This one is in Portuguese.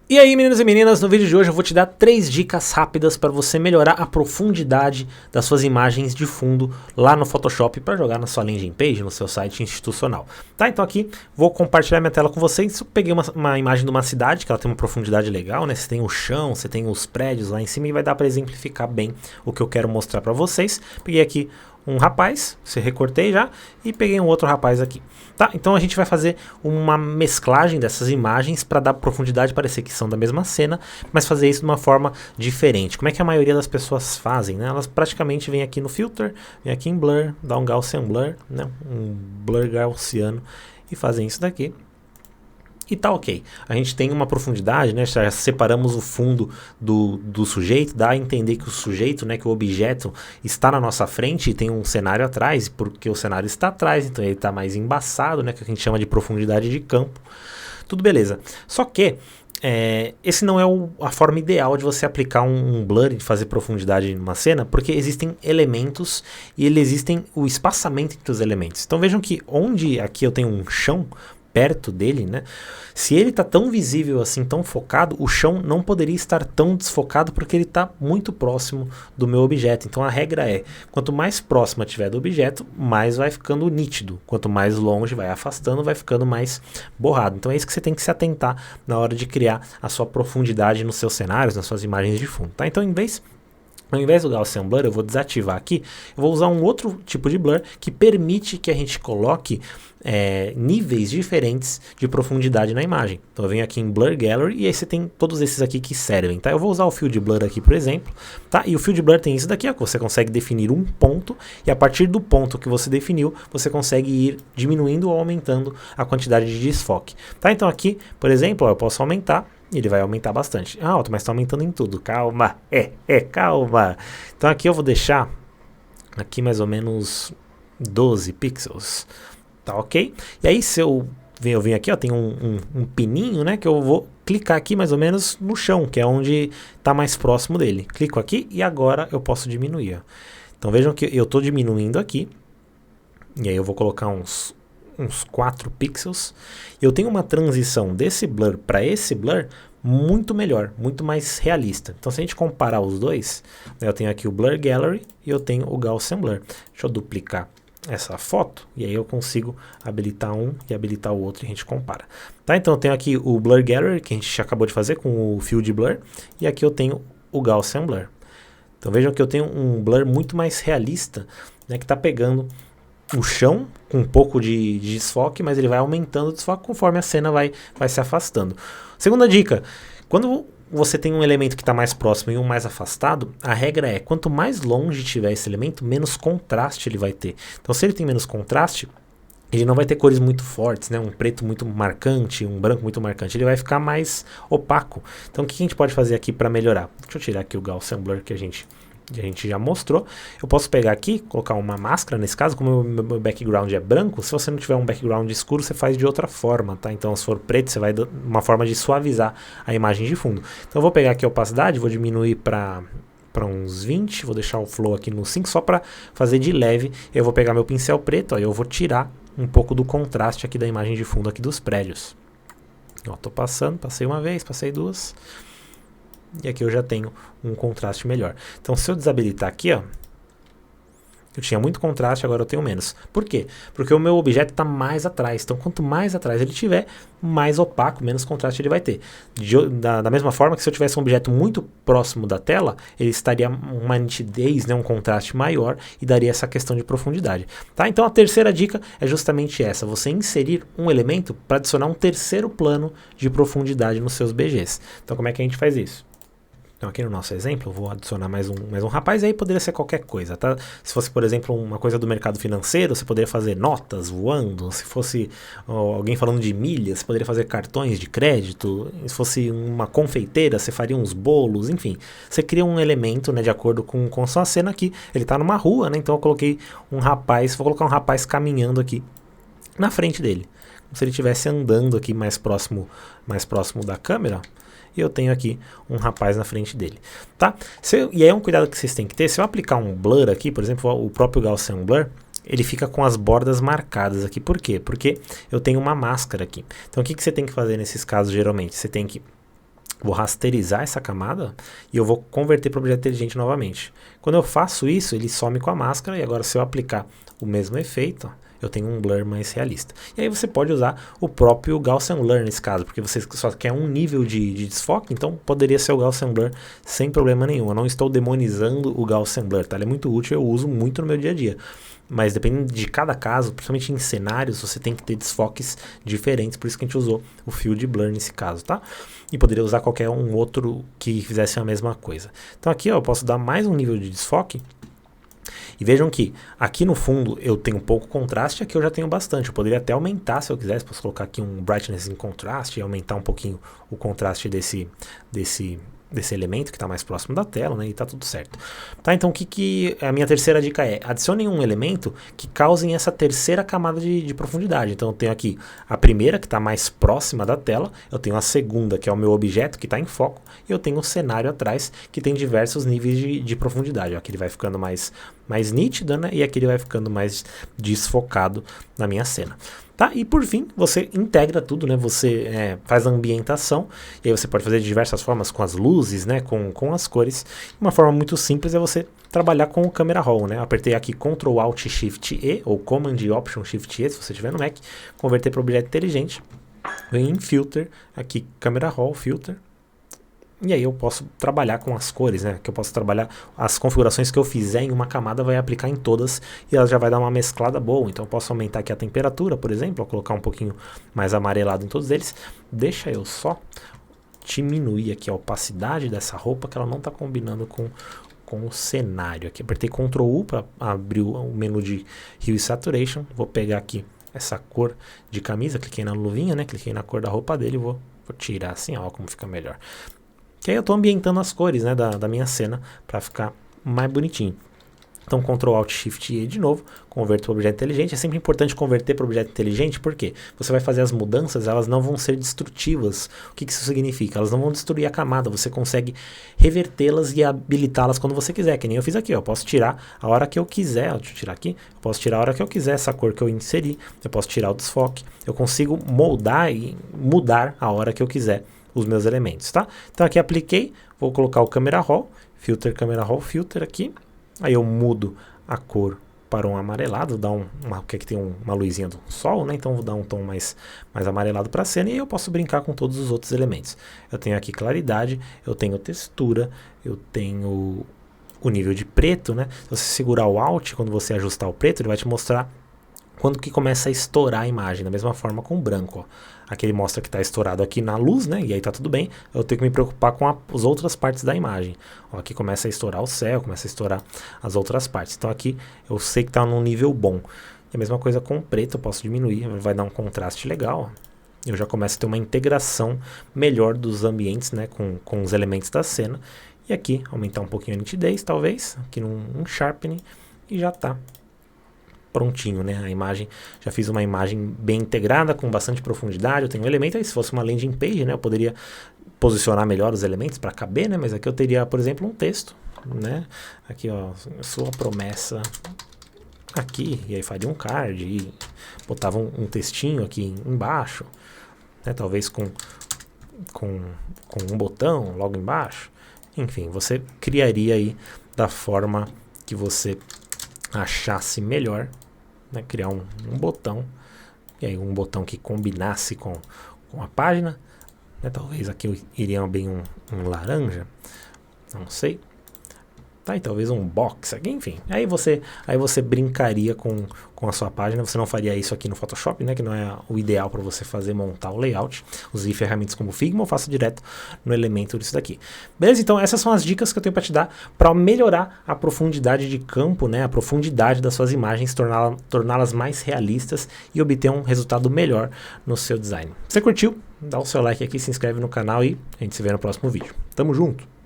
E aí, meninos e meninas, no vídeo de hoje eu vou te dar 3 dicas rápidas para você melhorar a profundidade das suas imagens de fundo lá no Photoshop para jogar na sua landing page, no seu site institucional. Tá, então aqui vou compartilhar minha tela com vocês. Eu peguei uma imagem de uma cidade que ela tem uma profundidade legal, né? Você tem o chão, você tem os prédios lá em cima e vai dar para exemplificar bem o que eu quero mostrar para vocês. Peguei aqui um rapaz, se recortei já, e peguei um outro rapaz aqui. Tá? Então a gente vai fazer uma mesclagem dessas imagens para dar profundidade, parecer que são da mesma cena, mas fazer isso de uma forma diferente. Como é que a maioria das pessoas fazem, né? Elas praticamente vêm aqui no Filter, vêm aqui em Blur, dá um Gaussian Blur, né? Um Blur gaussiano, e fazem isso daqui. E tá ok. A gente tem uma profundidade, né? Já separamos o fundo do sujeito, dá a entender que o sujeito, né, que o objeto está na nossa frente e tem um cenário atrás, porque o cenário está atrás, então ele está mais embaçado, né, que a gente chama de profundidade de campo. Tudo beleza. Só que esse não é a forma ideal de você aplicar um blur e fazer profundidade numa cena, porque existem elementos e existem o espaçamento entre os elementos. Então vejam que onde aqui eu tenho um chão perto dele, né? Se ele está tão visível assim, tão focado, o chão não poderia estar tão desfocado porque ele está muito próximo do meu objeto. Então a regra é, quanto mais próxima tiver do objeto, mais vai ficando nítido. Quanto mais longe vai afastando, vai ficando mais borrado. Então é isso que você tem que se atentar na hora de criar a sua profundidade nos seus cenários, nas suas imagens de fundo, tá? Então ao invés do Gaussian Blur, eu vou desativar aqui, eu vou usar um outro tipo de blur que permite que a gente coloque níveis diferentes de profundidade na imagem. Então eu venho aqui em Blur Gallery e aí você tem todos esses aqui que servem, tá? Eu vou usar o Field Blur aqui, por exemplo, tá? E o Field Blur tem isso daqui, ó, que você consegue definir um ponto e a partir do ponto que você definiu, você consegue ir diminuindo ou aumentando a quantidade de desfoque, tá? Então aqui, por exemplo, ó, eu posso aumentar. Ele vai aumentar bastante. Ah, mas está aumentando em tudo. Calma. Calma. Então aqui eu vou deixar aqui mais ou menos 12 pixels. Tá ok? E aí se eu venho aqui, ó, tem um pininho, né? Que eu vou clicar aqui mais ou menos no chão, que é onde está mais próximo dele. Clico aqui e agora eu posso diminuir. Ó. Então vejam que eu estou diminuindo aqui. E aí eu vou colocar uns 4 pixels, eu tenho uma transição desse blur para esse blur muito melhor, muito mais realista. Então se a gente comparar os dois, eu tenho aqui o Blur Gallery e eu tenho o Gaussian Blur. Deixa eu duplicar essa foto e aí eu consigo habilitar um e habilitar o outro e a gente compara. Tá? Então eu tenho aqui o Blur Gallery que a gente acabou de fazer com o Field Blur e aqui eu tenho o Gaussian Blur. Então vejam que eu tenho um blur muito mais realista, né, que está pegando o chão com um pouco de desfoque, mas ele vai aumentando o desfoque conforme a cena vai se afastando. Segunda dica, quando você tem um elemento que está mais próximo e um mais afastado, a regra é, quanto mais longe tiver esse elemento, menos contraste ele vai ter. Então se ele tem menos contraste, ele não vai ter cores muito fortes, né? Um preto muito marcante, um branco muito marcante, ele vai ficar mais opaco. Então o que a gente pode fazer aqui para melhorar? Deixa eu tirar aqui o Gaussian Blur que a gente já mostrou. Eu posso pegar aqui, colocar uma máscara, nesse caso, como o meu background é branco, se você não tiver um background escuro, você faz de outra forma, tá? Então se for preto, você vai dar uma forma de suavizar a imagem de fundo. Então eu vou pegar aqui a opacidade, vou diminuir para uns 20, vou deixar o flow aqui no 5, só para fazer de leve. Eu vou pegar meu pincel preto, ó, eu vou tirar um pouco do contraste aqui da imagem de fundo aqui dos prédios. Ó, tô passando, passei uma vez, passei duas. E aqui eu já tenho um contraste melhor. Então se eu desabilitar aqui, ó, eu tinha muito contraste, agora eu tenho menos. Por quê? Porque o meu objeto está mais atrás. Então quanto mais atrás ele tiver, mais opaco, menos contraste ele vai ter. Da mesma forma que se eu tivesse um objeto muito próximo da tela, ele estaria uma nitidez, né, um contraste maior e daria essa questão de profundidade. Tá? Então a terceira dica é justamente essa, você inserir um elemento para adicionar um terceiro plano de profundidade nos seus BGs. Então como é que a gente faz isso? Então aqui no nosso exemplo eu vou adicionar mais um rapaz, e aí poderia ser qualquer coisa, tá? Se fosse, por exemplo, uma coisa do mercado financeiro, você poderia fazer notas voando. Se fosse alguém falando de milhas, você poderia fazer cartões de crédito. Se fosse uma confeiteira, você faria uns bolos, enfim. Você cria um elemento, né, de acordo com a sua cena aqui. Ele está numa rua, né? Então eu coloquei um rapaz, vou colocar um rapaz caminhando aqui na frente dele. Como se ele estivesse andando aqui mais próximo da câmera. E eu tenho aqui um rapaz na frente dele, tá? E aí é um cuidado que vocês têm que ter. Se eu aplicar um blur aqui, por exemplo, o próprio Gaussian Blur, ele fica com as bordas marcadas aqui. Por quê? Porque eu tenho uma máscara aqui. Então o que você tem que fazer nesses casos geralmente? Você tem que vou rasterizar essa camada e eu vou converter para objeto inteligente novamente. Quando eu faço isso, ele some com a máscara, e agora se eu aplicar o mesmo efeito, eu tenho um blur mais realista. E aí você pode usar o próprio Gaussian Blur nesse caso, porque você só quer um nível de desfoque, então poderia ser o Gaussian Blur sem problema nenhum. Eu não estou demonizando o Gaussian Blur, tá? Ele é muito útil, eu uso muito no meu dia a dia. Mas dependendo de cada caso, principalmente em cenários, você tem que ter desfoques diferentes, por isso que a gente usou o Field Blur nesse caso, tá? E poderia usar qualquer um outro que fizesse a mesma coisa. Então aqui ó, eu posso dar mais um nível de desfoque. E vejam que aqui no fundo eu tenho pouco contraste, aqui eu já tenho bastante. Eu poderia até aumentar se eu quisesse, posso colocar aqui um Brightness em contraste e aumentar um pouquinho o contraste desse elemento que está mais próximo da tela, né, e tá tudo certo. Tá, então a minha terceira dica é, adicionem um elemento que cause essa terceira camada de profundidade. Então eu tenho aqui a primeira que está mais próxima da tela, eu tenho a segunda que é o meu objeto que está em foco, e eu tenho o cenário atrás que tem diversos níveis de profundidade. Aqui ele vai ficando mais nítido, né, e aqui ele vai ficando mais desfocado na minha cena. Tá? E por fim, você integra tudo, né? Você faz a ambientação, e aí você pode fazer de diversas formas, com as luzes, né? com as cores. Uma forma muito simples é você trabalhar com o Camera Raw, né? Apertei aqui Ctrl Alt Shift E, ou Command Option Shift E, se você tiver no Mac, converter para objeto inteligente, vem em Filter, aqui Camera Raw, Filter, e aí eu posso trabalhar com as cores, né? Que eu posso trabalhar as configurações que eu fizer em uma camada, vai aplicar em todas e ela já vai dar uma mesclada boa. Então eu posso aumentar aqui a temperatura, por exemplo, vou colocar um pouquinho mais amarelado em todos eles. Deixa eu só diminuir aqui a opacidade dessa roupa, que ela não está combinando com o cenário. Aqui apertei Ctrl U para abrir o menu de Hue e Saturation. Vou pegar aqui essa cor de camisa, cliquei na luvinha, né? Cliquei na cor da roupa dele e vou tirar assim, ó, como fica melhor. Que aí eu estou ambientando as cores, né, da minha cena para ficar mais bonitinho. Então Ctrl Alt Shift E de novo, converto para objeto inteligente. É sempre importante converter para objeto inteligente, porque você vai fazer as mudanças, elas não vão ser destrutivas. O que isso significa? Elas não vão destruir a camada, você consegue revertê-las e habilitá-las quando você quiser, que nem eu fiz aqui, ó. Eu posso tirar a hora que eu quiser, deixa eu tirar aqui, eu posso tirar a hora que eu quiser essa cor que eu inseri, eu posso tirar o desfoque, eu consigo moldar e mudar a hora que eu quiser os meus elementos, tá? Então aqui apliquei, vou colocar o Camera Raw, Filter Camera Raw Filter aqui, aí eu mudo a cor para um amarelado, dá porque aqui tem uma luzinha do sol, né? Então vou dar um tom mais amarelado para a cena, e aí eu posso brincar com todos os outros elementos. Eu tenho aqui claridade, eu tenho textura, eu tenho o nível de preto, né? Se você segurar o Alt, quando você ajustar o preto, ele vai te mostrar quando que começa a estourar a imagem, da mesma forma com o branco, ó. Aqui ele mostra que está estourado aqui na luz, né? E aí tá tudo bem. Eu tenho que me preocupar com as outras partes da imagem. Ó, aqui começa a estourar o céu, começa a estourar as outras partes. Então aqui eu sei que está num nível bom. E a mesma coisa com o preto, eu posso diminuir, vai dar um contraste legal, ó. Eu já começo a ter uma integração melhor dos ambientes, né? Com os elementos da cena. E aqui aumentar um pouquinho a nitidez, talvez. Aqui num sharpening, e já tá prontinho, né? A imagem, já fiz uma imagem bem integrada, com bastante profundidade. Eu tenho um elemento aí, se fosse uma landing page, né? Eu poderia posicionar melhor os elementos para caber, né? Mas aqui eu teria, por exemplo, um texto, né? Aqui, ó, sua promessa aqui, e aí faria um card e botava um textinho aqui embaixo, né? Talvez com um botão logo embaixo. Enfim, você criaria aí da forma que você achasse melhor, né? Criar um botão, e aí um botão que combinasse com a página, né? Talvez aqui eu iria bem um laranja, não sei, tá? E talvez um box aqui, enfim, aí você brincaria com a sua página. Você não faria isso aqui no Photoshop, né? Que não é o ideal para você montar o layout. Use ferramentas como o Figma ou faça direto no Elementor isso daqui. Beleza? Então essas são as dicas que eu tenho para te dar para melhorar a profundidade de campo, né? A profundidade das suas imagens, torná-las mais realistas e obter um resultado melhor no seu design. Se você curtiu, dá o seu like aqui, se inscreve no canal e a gente se vê no próximo vídeo. Tamo junto!